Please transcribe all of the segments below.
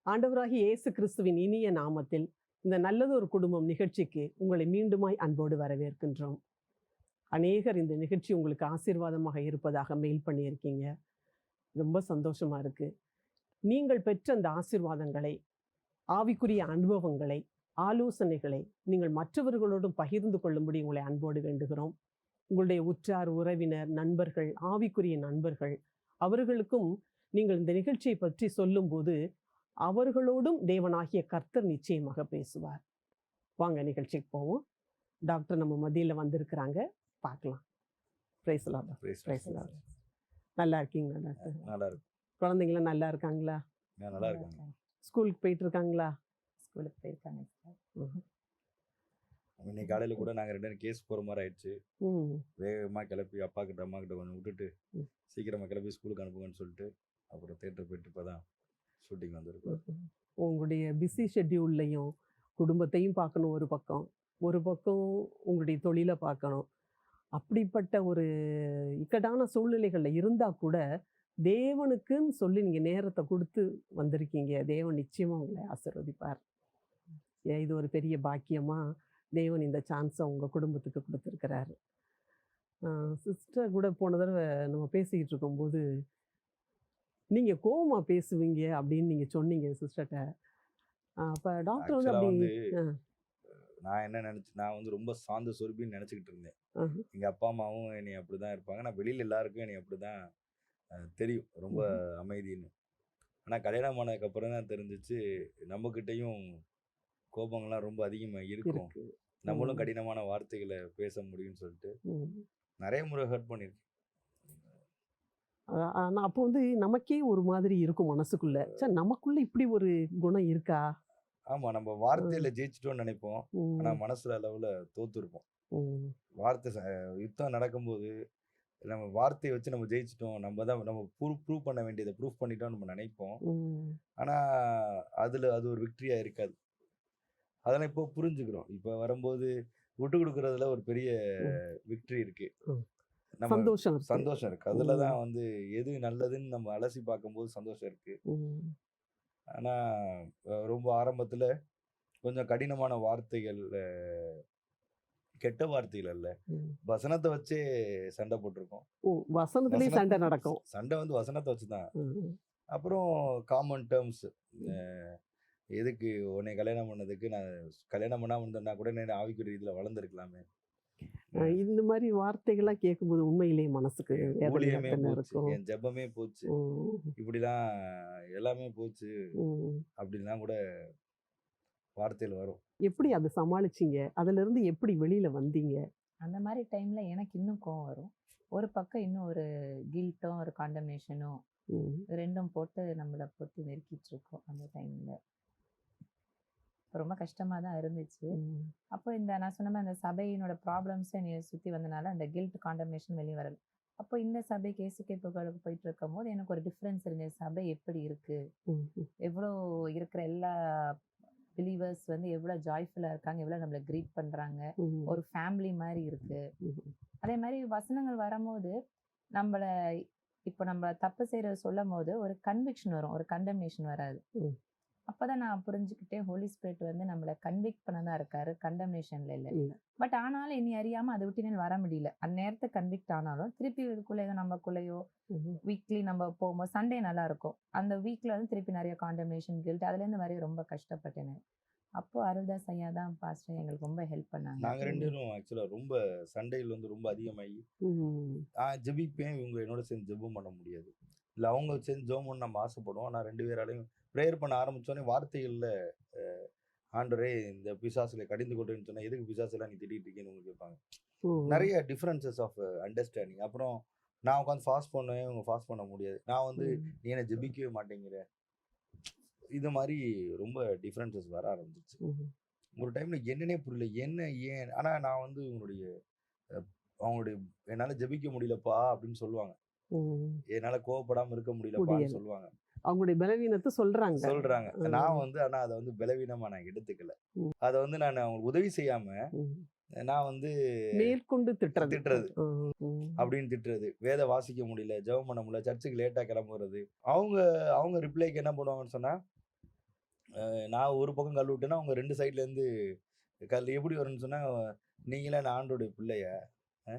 ஆண்டவராகிய இயேசு கிறிஸ்துவின் இனிய நாமத்தில் இந்த நல்லதொரு குடும்பம் நிகழ்ச்சிக்கு உங்களை மீண்டுமாய் அன்போடு வரவேற்கின்றோம். அநேகர் இந்த நிகழ்ச்சி உங்களுக்கு ஆசீர்வாதமாக இருப்பதாக மெயில் பண்ணியிருக்கீங்க. ரொம்ப சந்தோஷமா இருக்கு. நீங்கள் பெற்ற அந்த ஆசீர்வாதங்களை, ஆவிக்குரிய அனுபவங்களை, ஆலோசனைகளை நீங்கள் மற்றவர்களோடும் பகிர்ந்து கொள்ளும்படி உங்களை அன்போடு வேண்டுகிறோம். உங்களுடைய உற்றார், உறவினர், நண்பர்கள், ஆவிக்குரிய நண்பர்கள், அவர்களுக்கும் நீங்கள் இந்த நிகழ்ச்சியை பற்றி சொல்லும்போது அவர்களோடும் தேவனாகிய கர்த்தர் நிச்சயமாக பேசுவார். வாங்க நிகழ்ச்சிக்கு போவோம். டாக்டர் நம்ம மத்தியில் வந்திருக்கிறாங்க, பார்க்கலாம். Praise Lord. Praise Lord. நல்லா இருக்கீங்களா டாக்டர்? நல்லா இருக்கு. குழந்தைங்களாம் நல்லா இருக்காங்களா? நல்லா இருக்காங்க. ஸ்கூலுக்கு போயிட்டு இருக்காங்களா? ஸ்கூலுக்கு போயிருக்காங்க. இன்னைக்கு காலையில் கூட நாங்கள் 2 கேஸ் போகிற மாதிரி ஆயிடுச்சு. வேகமாக கிளப்பி அப்பா கிட்ட அம்மா கிட்ட கொஞ்சம் விட்டுட்டு சீக்கிரமாக கிளப்பி ஸ்கூலுக்கு அனுப்புங்கன்னு சொல்லிட்டு அப்புறம் தேட்டர் போயிட்டு இப்போ தான் ஷூட்டிங் வந்திருக்கோம். உங்களுடைய பிஸி ஷெட்யூல்லையும் குடும்பத்தையும் பார்க்கணும், ஒரு பக்கம் உங்களுடைய தொழிலை பார்க்கணும். அப்படிப்பட்ட ஒரு இக்கட்டான சூழ்நிலைகளில் இருந்தால் கூட தேவனுக்குன்னு சொல்லி நீங்கள் நேரத்தை கொடுத்து வந்திருக்கீங்க. தேவன் நிச்சயமாக உங்களை ஆசீர்வதிப்பார். இது ஒரு பெரிய பாக்கியமாக தேவன் இந்த சான்ஸை உங்கள் குடும்பத்துக்கு கொடுத்துருக்கிறாரு. சிஸ்டர் கூட போன தடவை நம்ம பேசிக்கிட்டு இருக்கும்போது நீங்கள் கோவமாக பேசுவீங்க அப்படின்னு நீங்கள் சொன்னீங்க சிஸ்டர்கிட்ட. அப்போ டாக்டர் வந்து அப்படி நான் என்ன நான் வந்து ரொம்ப சாந்த சொருப்பின்னு நினச்சிக்கிட்டு இருந்தேன். எங்கள் அப்பா அம்மாவும் என்னை அப்படி தான் இருப்பாங்க. நான் வெளியில் எல்லாருக்கும் என்னை அப்படி தான் தெரியும், ரொம்ப அமைதின்னு. ஆனால் கல்யாணம் ஆனதுக்கப்புறம் தான் தெரிஞ்சிச்சு நம்மக்கிட்டையும் கோபங்கள்லாம் ரொம்ப அதிகமாக இருக்கும். நம்மளும் கடினமான வார்த்தைகளை பேச முடியும்னு சொல்லிட்டு நிறைய முறை ஹர்ட் பண்ணியிருக்கேன். ஆனால் அப்போ வந்து நமக்கே ஒரு மாதிரி இருக்கும் மனசுக்குள்ள, சார் நமக்குள்ள இப்படி ஒரு குணம் இருக்கா? ஆமா, நம்ம வார்த்தையில ஜெயிச்சிட்டோம்னு நினைப்போம், ஆனா மனசுல அளவுல தோத்துருப்போம். வார்த்தை யுத்தம் நடக்கும்போது நம்ம வார்த்தையை வச்சு நம்ம ஜெயிச்சிட்டோம், நம்ம ப்ரூவ் பண்ண வேண்டியதை ப்ரூவ் பண்ணிட்டோம் நம்ம நினைப்போம். ஆனா அது ஒரு விக்டரியா இருக்காது. அதெல்லாம் இப்போ புரிஞ்சுக்கிறோம். இப்போ வரும்போது விட்டு கொடுக்கறதுல ஒரு பெரிய விக்டரி இருக்கு, சந்தோஷம் இருக்கு. அதுலதான் வந்து எது நல்லதுன்னு நம்ம அலசி பார்க்கும்போது சந்தோஷம் இருக்கு. ஆனா ரொம்ப ஆரம்பத்துல கொஞ்சம் கடினமான வார்த்தைகள், கெட்ட வார்த்தைகள் அல்ல, வசனத்தை வச்சே சண்டை போட்டிருக்கோம். வசனத்திலே சண்டை நடக்கும். சண்டை வந்து வசனத்தை வச்சுதான். அப்புறம் காமன் டேர்ம்ஸ், எதுக்கு உன்னை கல்யாணம் பண்ணதுக்கு, நான் கல்யாணம் பண்ணாம இருந்தேன்னா கூட நான் ஆவிக்குரிய ரீதியில வளர்ந்துருக்கலாமே. இந்த மாதிரி வார்த்தைகள்லாம் கேட்கும்போது உண்மையிலேயே மனசுக்கு ஊழியமே போச்சு, என் ஜெபமே போச்சு, இப்படிலாம் எல்லாமே போச்சு அப்படின்லாம் கூட வார்த்தையில் வரும். எப்படி அதை சமாளிச்சிங்க? அதுல இருந்து எப்படி வெளியில வந்தீங்க? அந்த மாதிரி டைம்ல எனக்கு இன்னும் கோவம் வரும். ஒரு பக்கம் இன்னும் ஒரு கில்ட்டும் ஒரு காண்டம்னேஷனும் ரெண்டும் போட்டு நம்மளை போட்டு நெருக்கிட்டு இருக்கோம். அந்த டைம்ல ரொம்ப கஷ்டமா தான் இருந்துச்சு. அப்போ நான் சொன்ன மாதிரி அந்த சபையினோட ப்ராப்ளம்ஸ் என்னை சுற்றி வந்தனால அந்த கில்ட் காண்டம்னேஷன் வெளியே வரல. அப்போ இந்த சபை கேசுக்கு புகழுக்கு போயிட்டு இருக்கும் போது எனக்கு ஒரு டிஃப்ரென்ஸ் இருந்தது. சபை எப்படி இருக்கு, எவ்வளோ இருக்கிற எல்லா பிலீவர்ஸ் வந்து எவ்வளோ ஜாய்ஃபுல்லாக இருக்காங்க, எவ்வளோ நம்மளை கிரீட் பண்ணுறாங்க, ஒரு ஃபேமிலி மாதிரி இருக்கு. அதே மாதிரி வசனங்கள் வரும்போது நம்மளை இப்போ நம்ம தப்பு செய்யறது சொல்லும் போது ஒரு கன்விக்ஷன் வரும், ஒரு கண்டம்னேஷன் வராது. அப்பதான் நான் புரிஞ்சுக்கிட்டே ஹோலி ஸ்பிரிட் வந்து நம்மளை கன்விக்ட் பண்ணதான் இருக்காரு, கண்டம்னேஷன்ல இல்லை. பட் ஆனாலும் இனி அறியாம அதை விட்டு வர முடியல. அந்நேரத்தை கன்விக்ட் ஆனாலும் திருப்பி இதுக்குள்ளேயோ நமக்குள்ளேயோ வீக்லி நம்ம போகும்போது சண்டே நல்லா இருக்கும், அந்த வீக்ல வந்து திருப்பி நிறைய காண்டம்னேஷன் கில்ட் அதுல இருந்து வரைய ரொம்ப கஷ்டப்பட்டேன். அப்போ அருள்தாஸ் ஐயா தான் பாஸ்டர் எங்களுக்கு ரொம்ப ஹெல்ப் பண்ணாங்க. நாங்க 2 பேரும் ஆக்சுவலா ரொம்ப சண்டையில் வந்து ரொம்ப அதிகமாகி ஜெபிப்பேன், இவங்க என்னோட சேர்ந்து ஜெபம் பண்ண முடியாது, இல்லை அவங்க சேர்ந்து ஜெபம் பண்ண நம்ம ஆசைப்படுவோம். ஆனால் 2 பேராலையும் ப்ரேயர் பண்ண ஆரம்பிச்சோடனே வார்த்தைகளில் ஆண்டவரே இந்த பிசாசுகளை கடிந்து கொண்டுன்னு சொன்னா எதுக்கு பிசாசுலாம் நீ திட்டிகிட்டு இருக்கேன்னு உங்களுக்கு கேட்பாங்க. நிறைய டிஃப்ரென்சஸ் ஆஃப் அண்டர்ஸ்டாண்டிங். அப்புறம் நான் உட்காந்து ஃபாஸ்ட் பண்ணுவேன், இவங்க ஃபாஸ்ட் பண்ண முடியாது. நான் வந்து நீ என்ன ஜெபிக்கவே மாட்டேங்கிற, இது மாதிரி ரொம்ப டிஃப்ரென்சஸ் வர ஆரம்பிச்சிச்சு. ஒரு டைம்ல என்னன்னே புரியல, என்ன ஏன். ஆனால் நான் வந்து அவங்களுடைய என்னால் ஜெபிக்க முடியலப்பா அப்படின்னு சொல்லுவாங்க, என்னால் கோவப்படாமல் இருக்க முடியலப்பான்னு சொல்லுவாங்க, அவங்களுடைய பலவீனத்தை சொல்றாங்க. நான் வந்து ஆனா அதை வந்து பலவீனமா நான் எடுத்துக்கல. அதை வந்து நான் அவங்களுக்கு உதவி செய்யாம நான் வந்து மேற்கொண்டு திட்டுறது அப்படின்னு திட்டுறது, வேத வாசிக்க முடியல, ஜெபம் பண்ண முடியல, சர்ச்சுக்கு லேட்டா கிளம்புறது. அவங்க ரிப்ளைக்கு என்ன பண்ணுவாங்கன்னு சொன்னா, நான் ஒரு பக்கம் கல் விட்டேன்னா அவங்க 2 சைட்லேருந்து கல் எப்படி வரும்னு சொன்னா, "நீங்களா நான் ஆண்டவருடைய பிள்ளையா? அ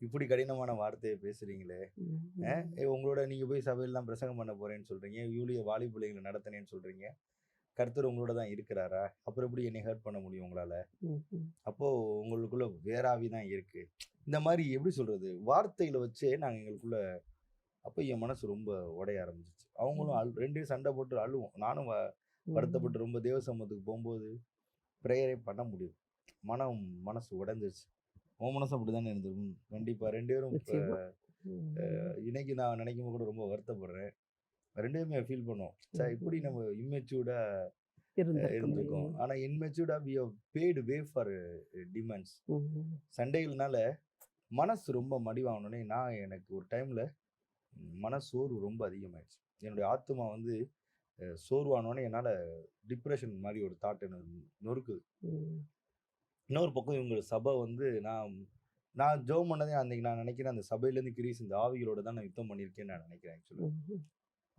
இப்படி கடினமான வார்த்தைய பேசுறீங்களே! உங்களோட நீங்க போய் சபையெல்லாம் பிரசங்கம் பண்ண போறேன்னு சொல்றீங்க. ஊழிய வாலிப பிள்ளைங்கள நடத்தினேன்னு சொல்றீங்க. கர்த்தர் உங்களோட தான் இருக்கிறாரா? அப்புறம் எப்படி என்னை ஹர்ட் பண்ண முடியும் உங்களால? அப்போ உங்களுக்குள்ள வேற ஆவி தான் இருக்கு." இந்த மாரி எப்படி சொல்றது? வார்த்தைகள வச்சே நாங்க எங்களுக்குள்ள அப்ப என் மனசு ரொம்ப உடைய ஆரம்பிச்சுச்சு. அவங்களும் 2 பேரும் சண்டை போட்டு அழுவோம். நானும் வருத்தப்பட்டு ரொம்ப தேவ சமூகத்துக்கு போம்போது பிரேயரே பண்ண முடியல. மனசு உடைஞ்சிருச்சு. உன் மனசும் அப்படிதானே இருந்திருக்கும். கண்டிப்பா 2 பேரும் நிச்சயமா. இன்னைக்கு நான் நினைக்கும்போது கூட ரொம்ப வருத்தப்படுறேன். 2 பேருமே ஃபீல் பண்ணோம். இப்படி நம்ம இம்மெச்சூர்டா இருந்திருக்கோம். ஆனா இம்மெச்சூர்டா we have paid way for demands. சண்டைகள்னால மனசு ரொம்ப மடிவானோனே எனக்கு ஒரு டைம்ல மனசோர்வு ரொம்ப அதிகமாயிடுச்சு. என்னுடைய ஆத்துமா வந்து சோர்வானோனே என்னால டிப்ரஷன் மாரி ஒரு தாட் எனக்கு நொறுக்குது. இன்னொரு பக்கம் இவங்க சபை வந்து நான் நான் ஜெபம் பண்ணதே அன்னைக்கு நான் நினைக்கிறேன் அந்த சபையிலேருந்து கிரீஸ் இந்த ஆவிகளோட தான் நான் யுத்தம் பண்ணியிருக்கேன்னு நான் நினைக்கிறேன் ஆக்சுவலா.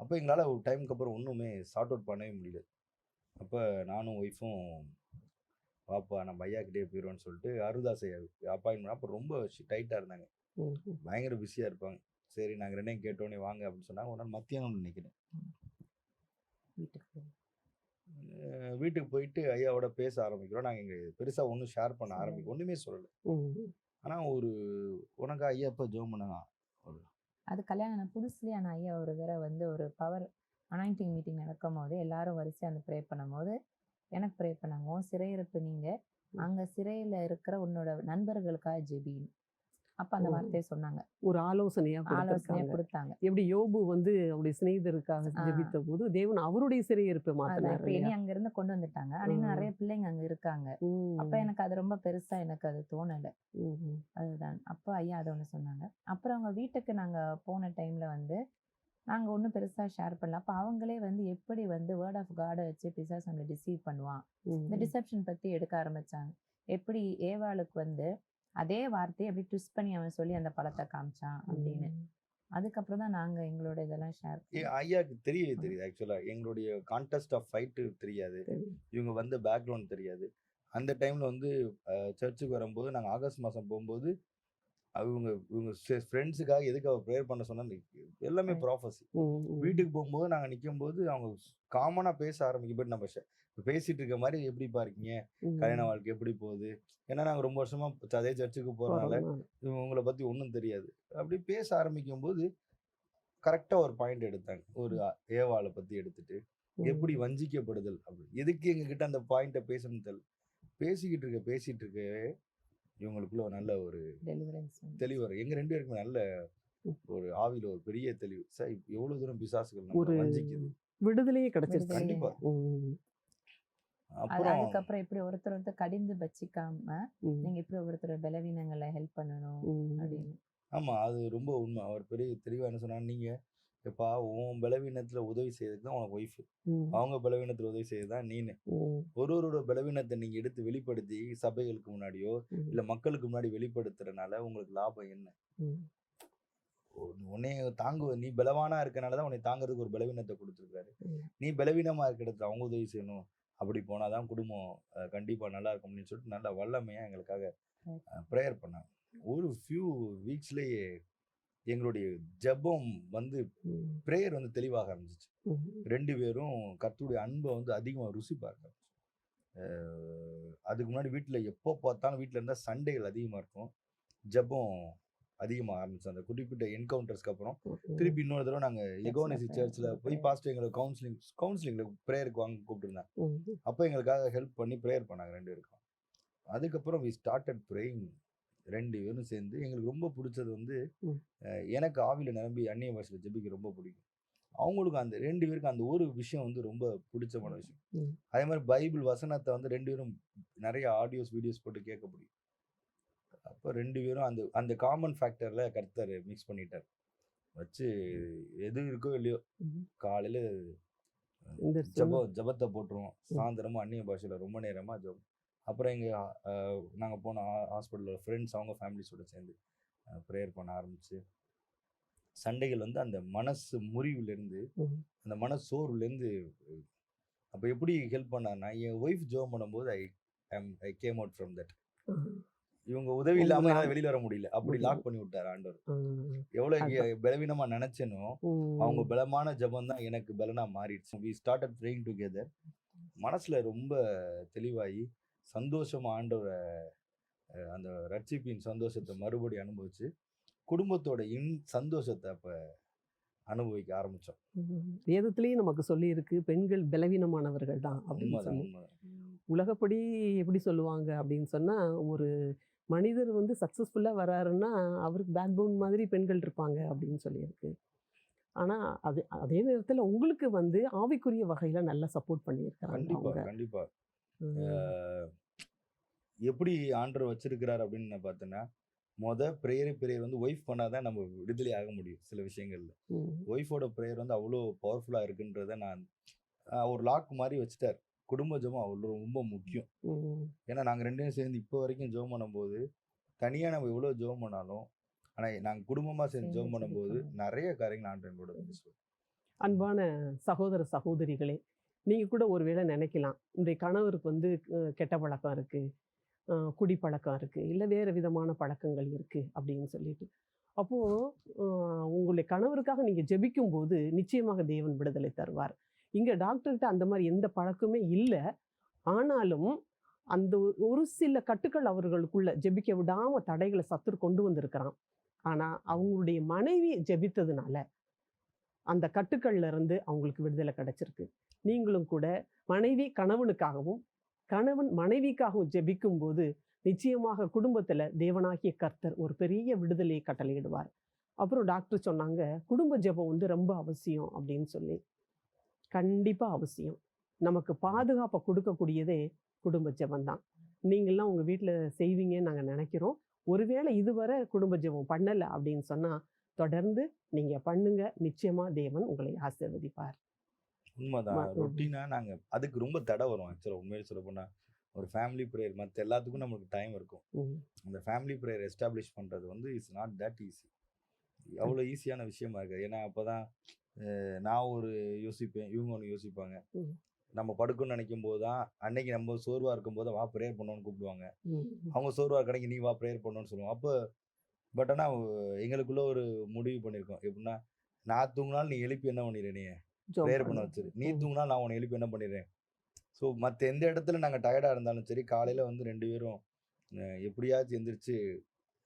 அப்போ எங்களால் ஒரு டைமுக்கு அப்புறம் ஒன்றுமே சார்ட் அவுட் பண்ணவே முடியல. அப்போ நானும் ஒய்ஃபும் பாப்பா நம்ம ஐயா கிட்டே போயிடுவோன்னு சொல்லிட்டு அருதாஸ் ஐயா அப்பாயின்மெண்ட் அப்போ ரொம்ப டைட்டாக இருந்தாங்க. பயங்கர பிஸியாக இருப்பாங்க. சரி நாங்கள் 2யும் கேட்டோன்னே வாங்க அப்படின்னு சொன்னாங்க. ஒரு நாள் மத்தியானம் நினைக்கிறேன் வீட்டுக்கு போயிட்டு ஐயாவோட பேச ஆரம்பிக்கிறோம். நாங்கள் இங்கே பெருசாக ஒன்றும் ஷேர் பண்ண ஆரம்பிக்கிறோம். ஒன்றுமே சொல்லலை. ஆனால் உனக்கு ஐயா எப்போ ஜெபம் பண்ணாங்க? அது கல்யாணம் புதுசுலேயே ஆனால் ஐயா ஒரு தடவை வந்து ஒரு பவர் அனாயிண்டிங் மீட்டிங் நடக்கும் போது எல்லாரும் வரிசையாக அந்த ப்ரே பண்ணும் போது எனக்கு ப்ரே பண்ணாங்க. உன் சிறையிருப்பு நீங்கள் அங்கே சிறையில் இருக்கிற உன்னோட நண்பர்களுக்காக ஜெபின்னு. அப்போ அந்த வார்த்தையை சொன்னாங்க. ஒரு ஆலோசனையா கொடுத்தாங்க. எப்படி யோபு வந்து அவருடைய சிநேகிதருக்காக ஜெபித்த போது தேவன் அவருடைய சிறையிருப்பை மாத்தினார். இனி அங்க இருந்து கொண்டு வந்துட்டாங்க. ஆனா இன்னும் நிறைய பிள்ளைங்க அங்க இருக்காங்க. அப்ப எனக்கு அது ரொம்ப பெருசா எனக்கு அது தோணல. அதுதான் அப்ப ஐயா அதை ஒண்ணு சொன்னாங்க. அப்புறம் அவங்க வீட்டுக்கு நாங்க போன டைம்ல வந்து நாங்க ஒன்றும் பெருசா ஷேர் பண்ணல. அப்ப அவங்களே வந்து எப்படி வந்து வேர்ட் ஆஃப் காடை வச்சு பிசாசு நம்மளை டிசீவ் பண்ணுவான், இந்த டிசெப்ஷன் பத்தி எடுக்க ஆரம்பிச்சாங்க. எப்படி ஏவாளுக்கு வந்து அதே வார்த்தையை எப்படி ட்விஸ்ட் பண்ணி அவன் சொல்லி அந்த பழத்தை காமிச்சான் அப்படின்னு. அதுக்கப்புறம் தான் நாங்க எங்களோட இதெல்லாம் ஷேர் ஐயாக்கு தெரியுது ஆக்சுவலா எங்களுடைய கான்டெஸ்ட் ஆஃப் ஃபைட்டு தெரியாது, இவங்க வந்து பேக்ரவுண்ட் தெரியாது. அந்த டைம்ல வந்து சர்ச்சுக்கு வரும்போது நாங்கள் ஆகஸ்ட் மாதம் போகும்போது இவங்க ஃப்ரெண்ட்ஸுக்காக எதுக்கு அவர் ப்ரேயர் பண்ண சொன்னா எல்லாமே ப்ராஃபஸி. வீட்டுக்கு போகும்போது நாங்கள் நிற்கும் போது அவங்க காமனாக பேச ஆரம்பிக்கும். நம்ம பேசிட்டு இருக்க மாதிரி எப்படிப்பா இருக்கீங்க, கல்யாண வாழ்க்கை எப்படி போகுது, ஏன்னா நாங்கள் ரொம்ப வருஷமா அதே சர்ச்சுக்கு போகிறனால இவங்களை பற்றி ஒன்றும் தெரியாது. அப்படி பேச ஆரம்பிக்கும் போது கரெக்டாக ஒரு பாயிண்ட் எடுத்தாங்க. ஒரு ஏவாளை பற்றி எடுத்துட்டு எப்படி வஞ்சிக்கப்படுதல் அப்படி எதுக்கு எங்ககிட்ட அந்த பாயிண்ட்டை பேசணும்னு தெரியல. பேசிக்கிட்டு இருக்க இவங்களுக்குள்ள ஒரு நல்ல ஒரு தெளிவு வரும். எங்க 2 பேருக்குமே நல்ல ஒரு ஆவியில ஒரு பெரிய தெளிவு. சார் எவ்வளவு தூரம் பிசாசுகள் ஒரு வஞ்சிக்குது, விடுதலையே கிடைச்சிருச்சு. கண்டிப்பா. அதுக்கப்புறம் எப்படி ஒருத்தர் கடிந்து பச்சிக்காம நீங்க இப்படி ஒருத்தர் பலவீனங்களை ஹெல்ப் பண்ணணும் அப்படின்னு. ஆமா, அது ரொம்ப உண்மை. அவர் பெரிய தெளிவா என்ன சொன்னாங்க, நீங்க எப்பா உன் பலவீனத்துல உதவி செய்யறதுக்கு தான் உனக்கு ஒய்ஃப், அவங்க பலவீனத்துல உதவி செய்யறதுதான் நீனு. ஒருவரோட பலவீனத்தை நீங்க எடுத்து வெளிப்படுத்தி சபைகளுக்கு முன்னாடியோ இல்ல மக்களுக்கு முன்னாடி வெளிப்படுத்துறதுனால உங்களுக்கு லாபம் என்ன? உன்னை நீ பலவானா இருக்கனாலதான் உன்னை தாங்கிறதுக்கு ஒரு பலவீனத்தை கொடுத்துருக்காரு. நீ பலவீனமா இருக்கிறது அவங்க உதவி செய்யணும். அப்படி போனாதான் குடும்பம் கண்டிப்பா நல்லா இருக்கும் அப்படின்னு சொல்லிட்டு நல்ல வல்லமையா எங்களுக்காக ப்ரேயர் பண்ணாங்க. ஒரு ஃபியூ வீக்ஸ்லயே எங்களுடைய ஜெபம் வந்து ப்ரேயர் வந்து தெளிவாக ஆரம்பிச்சிச்சு. 2 பேரும் கர்த்தருடைய அன்பை வந்து அதிகமா ருசி பார்க்க. அதுக்கு முன்னாடி வீட்டுல எப்போ பார்த்தாலும் வீட்டுல இருந்தா சண்டைகள் அதிகமா இருக்கும். ஜெபம் அதிகமாக ஆரம்பிச்சு அந்த குறிப்பிட்ட என்கவுண்டர்ஸ்க்கு அப்புறம் திருப்பி இன்னொரு தடவை நாங்கள் எகோனிசி சர்ச்சில் போய் பாஸ்டர் எங்களுக்கு கவுன்சிலிங்கில் ப்ரேயருக்கு வாங்க கூப்பிட்டுருந்தாங்க. அப்போ எங்களுக்காக ஹெல்ப் பண்ணி ப்ரேயர் பண்ணாங்க 2 பேருக்கும். அதுக்கப்புறம் வி ஸ்டார்டட் ப்ரேயிங் 2 பேரும் சேர்ந்து. எங்களுக்கு ரொம்ப பிடிச்சது வந்து எனக்கு ஆவியில் நிரம்பி அந்நிய பாஷையில் ஜெபிக்க ரொம்ப பிடிக்கும். அவங்களுக்கு அந்த 2 பேருக்கு அந்த ஒரு விஷயம் வந்து ரொம்ப பிடிச்சமான விஷயம். அதே மாதிரி பைபிள் வசனத்தை வந்து 2 பேரும் நிறைய ஆடியோஸ் வீடியோஸ் போட்டு கேட்க முடியும். அப்போ 2 பேரும் அந்த காமன் ஃபேக்டர்ல கர்த்தர் மிக்ஸ் பண்ணிட்டார். வச்சு எது இருக்கோ இல்லையோ காலையில ஜபத்தை போட்டுருவோம், சாயந்தரமா அந்நிய பாஷையில ரொம்ப நேரமா ஜபம். அப்புறம் நாங்கள் போன ஹாஸ்பிட்டலில் ஃப்ரெண்ட்ஸ் அவங்க ஃபேமிலிஸோட சேர்ந்து ப்ரேயர் பண்ண ஆரம்பிச்சு சண்டைகள் வந்து அந்த மனசு முறிவுலேருந்து அந்த மனசோர்வுலேருந்து அப்போ எப்படி ஹெல்ப் பண்ணாருன்னா, என் ஒய்ஃப் ஜெபம் பண்ணும்போது I came out from that. இவங்க உதவி இல்லாம உங்களால என்னால வெளியில வர முடியல. அப்படி முடியல. லாக் பண்ணி விட்டாரு ஆண்டவர். ம். எவ்வளோ அதான். பலவீனமா நினைச்சேனோ, அவங்க ம். பலமான ஜெபம் தான் எனக்கு பலனா மாறிடுச்சு. We started praying together. மனசுல ரொம்ப தெளிவாகி சந்தோஷமா ஆண்டவர அந்த ரட்சிப்பின் சந்தோஷத்தை மறுபடியும் அனுபவிச்சு, குடும்பத்தோட சந்தோஷத்தை அப்ப அனுபவிக்க ஆரம்பிச்சோம். வேதத்திலேயும் நமக்கு சொல்லியிருக்கு, பெண்கள் பலவீனமானவர்கள் தான் அப்படின்னு உண்மைதான், சொல்லி. உண்மைதான். உலகப்படி எப்படி சொல்லுவாங்க அப்படின்னு சொன்னா, ஒரு மனிதர் வந்து சக்சஸ்ஃபுல்லா வராருன்னா, அவருக்கு பேக் போன் மாதிரி பெண்கள் இருப்பாங்க அப்படின்னு சொல்லியிருக்கு. ஆனா, அதே நேரத்துல உங்களுக்கு வந்து ஆவிக்குரிய வகையில நல்லா சப்போர்ட் பண்ணியிருக்கிறாங்க கண்டிப்பா, அவங்க. கண்டிப்பா. ம். அ எப்படி ஆண்டவர் வச்சிருக்கிறார் அப்படின்னு நான் பார்த்தேன்னா, பிரேயர் வந்து ஒய்ஃப் பண்ணா தான் நம்ம விடுதலை ஆக முடியும் சில விஷயங்கள்ல. ம். ஒய்ஃபோட பிரேயர் வந்து அவ்வளோ பவர்ஃபுல்லா இருக்குன்றத நான் ஒரு லாக் மாரி வச்சுட்டார். குடும்ப ஜெபம் அவ்வளோ ரொம்ப முக்கியம். ம். ஏன்னா நாங்க 2 பேரும் சேர்ந்து இப்போ வரைக்கும் ஜெபம் பண்ணும்போது, தனியா நம்ம எவ்வளோ ஜெபம் பண்ணாலும், ஆனா நாங்க குடும்பமா சேர்ந்து சேர்ந்து ஜெபம் பண்ணும்போது, ஜெபிக்கணும். நெறைய காரியங்கள் ஆண்டவர் எங்களோட பேசுவார். அன்பான சகோதர, சகோதரிகளே, நீங்க கூட ஒருவேளை நினைக்கலாம், "என்னுடைய கணவருக்கு வந்து கெட்ட பழக்கம் இருக்கு. குடிப்பழக்கம் இருக்கு. இல்ல வேறு விதமான பழக்கங்கள் இருக்கு." அப்படின்னு சொல்லிட்டு. அப்போ அ உங்களுடைய கணவருக்காக நீங்க ஜெபிக்கும்போது, நிச்சயமாக தேவன் விடுதலை தருவார். இங்க டாக்டர்கிட்ட அந்த மாரி எந்த பழக்கமே இல்ல. ஆனாலும், அந்த ஒரு சில கட்டுக்கள் அவர்களுக்குள்ள ஜெபிக்க விடாம தடைகள சத்துரு கொண்டு வந்திருக்கிறான். ஆனா, அவங்களுடைய மனைவி ஜெபித்ததுனால, அந்த கட்டுக்கள்ல இருந்து அவங்களுக்கு விடுதலை கிடைச்சிருக்கு. நீங்களும் கூட மனைவி கணவனுக்காகவும், கணவன் மனைவிக்காகவும் ஜெபிக்கும்போது, நிச்சயமாக குடும்பத்தில தேவனாகிய கர்த்தர் ஒரு பெரிய விடுதலையை கட்டளையிடுவார். அப்புறம் டாக்டர் சொன்னாங்க, "குடும்ப ஜெபம் வந்து ரொம்ப அவசியம்." அப்படின்னு சொல்லி. கண்டிப்பா அவசியம். நமக்கு பாதுகாப்ப குடுக்கக்கூடியதே குடும்ப ஜெபம் தான். நீங்கலாம் உங்க வீட்ல செய்வீங்கன்னு நாங்க நெனைக்கிறோம். ஒருவேளை இதுவரை குடும்ப ஜெபம் பண்ணல அப்படின்னு சொன்னா, தொடர்ந்து நீங்க பண்ணுங்க. நிச்சயமா தேவன் உங்களை ஆசீர்வதிப்பார். உண்மதான். ம். ரொட்டீனா நாங்க அதுக்கு ரொம்ப தடை வரும் ஆக்சுவலா உண்மையிலே சொல்லப்போனா. ஒரு ஃபேமிலி பிரேயர் மத்த எல்லாத்துக்கும் நமக்கு டைம் இருக்கும். ம். அந்த ஃபேமிலி பிரேயர் எஸ்டாப்ளிஷ் பண்றது வந்து இட்ஸ் நாட் தட் ஈஸி. கண் அவ்வளோ ஈஸியான விஷயமா இருக்காது. ஏன்னா அப்பதான் நான் ஒரு யோசிப்பேன், இவங்க ஒண்ணு யோசிப்பாங்க. ம். நம்ம படுக்கணும்னு நினைக்கும்போது தான், அன்னைக்கு நம்ம சோர்வா இருக்கும்போது வா பிரேயர் பண்ணுவோம்னு கூப்பிடுவாங்க. ம். அவங்க சோர்வா இருக்க அன்னைக்கு நீ வா பிரேயர் பண்ணுவோம்னு சொல்லுவோம். அப்ப பட் ஆனா எங்களுக்குள்ள ஒரு முடிவு பண்ணியிருக்கோம். எப்படின்னா, நான் தூங்குனாலும் நீ எழுப்பி என்ன பண்ணிரு என்னைய? ஜெபம் பிரேயர் பண்ண பண்ணுவோம். வச்சுரு. நீ ம். தூங்குனாலும் நான் உன்ன எழுப்பி என்ன பண்ணிடுறேன்? ஸோ மத்த எந்த இடத்துல நாங்க டயர்டா இருந்தாலும் சரி, காலையில வந்து 2 பேரும் எப்படியாச்சும் எந்திரிச்சு,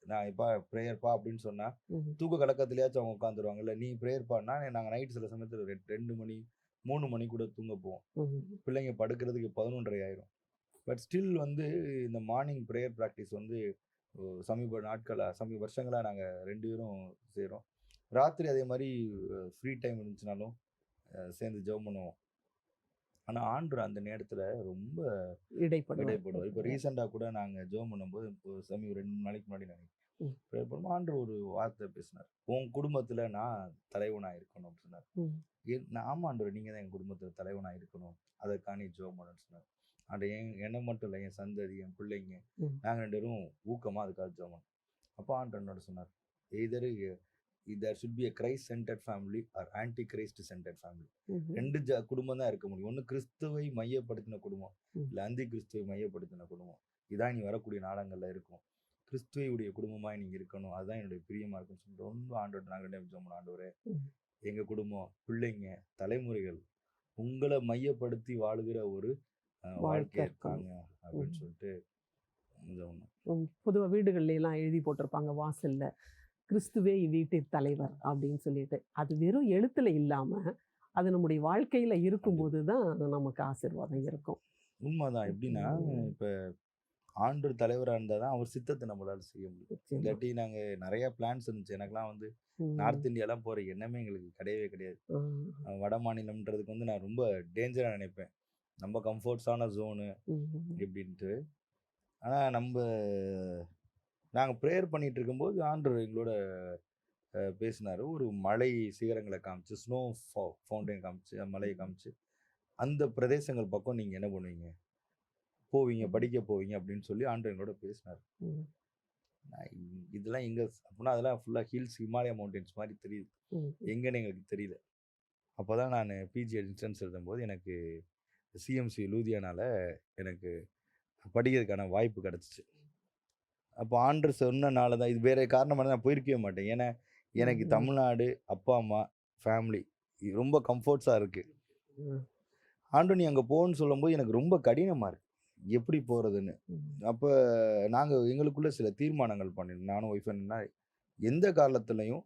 நான் எப்பா பிரேயர்ப்பா அப்படின்னு சொன்னா, ம். தூக்க கலக்கத்திலயாச்சும் அவங்க உட்காந்துருவாங்க. இல்ல நீ பிரேயர்ப்பான்னா, நாங்க நைட் சில சமயத்துல 2 மணி, 3 மணி கூட தூங்க போவோம். ம். பிள்ளைங்க படுக்கிறதுக்கு 11:30 ஆயிரும். பட் ஸ்டில் வந்து இந்த மார்னிங் பிரேயர் பிராக்டிஸ் வந்து சமீப வருஷங்களா நாங்க 2 பேரும் செய்றோம். ராத்திரி அதே மாரி ஃப்ரீ டைம் இருந்துச்சுனாலும் சேர்ந்து ஜெபம் பண்ணுவோம். ஆனா ஆண்டவர் அந்த நேரத்துல ரொம்ப இடைப்படுவார். இடைப்படுவார். இப்ப ரீசென்ட்டா கூட நாங்க ஜெபம் பண்ணும்போது, இப்போ 2 நாளைக்கு முன்னாடி நினைக்கிறேன். ம். ப்ரேயர் பண்ணும்போது ஆண்டவர் ஒரு வார்த்தை பேசினார். "உன் குடும்பத்துல நான் தலைவனா இருக்கணும்" அப்படின்னு சொன்னார். ம். ஆமா ஆண்டவரே, நீங்க தான் என் குடும்பத்துல தலைவனா இருக்கணும். அதற்காக நீ ஜெபம் பண்ணுன்னு சொன்னார். ஆண்டவரே, என்ன மட்டும் இல்ல, என் சந்ததி, என் பிள்ளைங்க, ம். நாங்க 2 பேரும் ஊக்கமா அதுக்காக ஜெபம் பண்ணோம். அப்ப ஆண்டவர் என்னோட சொன்னார், either there should be a Christ centred family or anti Christ centred family. ம்ஹ்ம். 2 குடும்பம் தான் இருக்க முடியும். ஒண்ணு கிறிஸ்துவை மையப்படுத்தின குடும்பம், ம். இல்ல அந்தி கிறிஸ்துவை மையப்படுத்தின குடும்பம். இதான் இனி வரக்கூடிய நாளங்கள்ல இருக்கும். கிறிஸ்துவை உடைய குடும்பமாய் நீங்க இருக்கணும். அதுதான் என்னுடைய பிரியமா இருக்குன்னு சொல்லிட்டு ரொம்ப ஆண்டவர்ட்ட நாங்க 2 பேரும் ஜெபம் பண்ணோம். ஆண்டவரே, ம். எங்க குடும்பம், பிள்ளைங்க, தலைமுறைகள் உங்கள மையப்படுத்தி வாழுகிற ஒரு வாழ்க்கை வாழ்க்கைய இருக்கணும். இருக்காங்க அப்படின்னு ம். சொல்லிட்டு ஜெபம் பண்ணோம். பொதுவா வீடுகள்ல எல்லாம் எழுதி போட்டிருப்பாங்க வாசல்ல. கிறிஸ்துவே இவ்வீட்டின் தலைவர் அப்படின்னு சொல்லிட்டு. அது வெறும் எழுத்துல இல்லாம, அது நம்முடைய வாழ்க்கையில கண்டிப்பா. இருக்கும்போது தான் நமக்கு ஆசீர்வாதம் இருக்கும். உண்மதான். எப்படின்னா, ம். இப்ப ஆண்டவர் தலைவரா இருந்தா தான் அவர் சித்தத்த நம்மளால செய்ய முடியும். நிச்சயமா. இல்லாட்டி நாங்க நெறைய பிளான்ஸ் இருந்துச்சு. எனக்கெல்லாம் வந்து ம். நார்த் இந்தியாலாம் போற எண்ணமே எங்களுக்கு கிடையவே கிடையாது. ம். வட மாநிலம்ன்றதுக்கு வந்து நான் ரொம்ப டேஞ்சரா நினைப்பேன். நம்ம கம்ஃபோர்ட்ஸான ஸோனு ம். இப்படின்ட்டு. ஆனா நாங்க பிரேயர் பண்ணிட்டு இருக்கும்போது ஆண்டவர் எங்களோட பேசினாரு. ஒரு மலை சிகரங்கள காமிச்சு, ஸ்னோ ஃபவுண்டைன் காமிச்சு, மலைய காமிச்சு, அந்த பிரதேசங்கள் பக்கம் நீங்க என்ன பண்ணுவீங்க? போவீங்க, ம். படிக்க போவீங்க அப்படின்னு சொல்லி ஆண்டவர் எங்களோட பேசினாரு. ம். நான் இதெல்லாம் எங்க அப்படின்னா அதெல்லாம் ஃபுல்லா ஹில்ஸ், ஹிமாலயா மவுண்டன்ஸ் மாரி தெரியுது. ம். எங்கன்னு எங்களுக்கு தெரியல. அப்பதான் நானு பிஜி என்ட்ரன்ஸ் எழுதும்போது எனக்கு சிஎம்சி லூதியானால எனக்கு படிக்கிறதுக்கான வாய்ப்பு கிடச்சிச்சு. அப்போ ஆண்டவர் சொன்னனால தான், இது வேறு காரணமாக நான் போயிருக்கவே மாட்டேன். ஏன்னா எனக்கு தமிழ்நாடு, அப்பா அம்மா, ஃபேமிலி ரொம்ப கம்ஃபர்ட்ஸாக இருக்குது. ஆண்டவர் நீ அங்கே போன்னு சொல்லும்போது எனக்கு ரொம்ப கடினமாக இருக்குது, எப்படி போகிறதுன்னு. அப்போ நாங்கள் எங்களுக்குள்ள சில தீர்மானங்கள் பண்ணிருந்தோம், நானும் ஒய்ஃப். என்னன்னா, எந்த காலத்துலையும்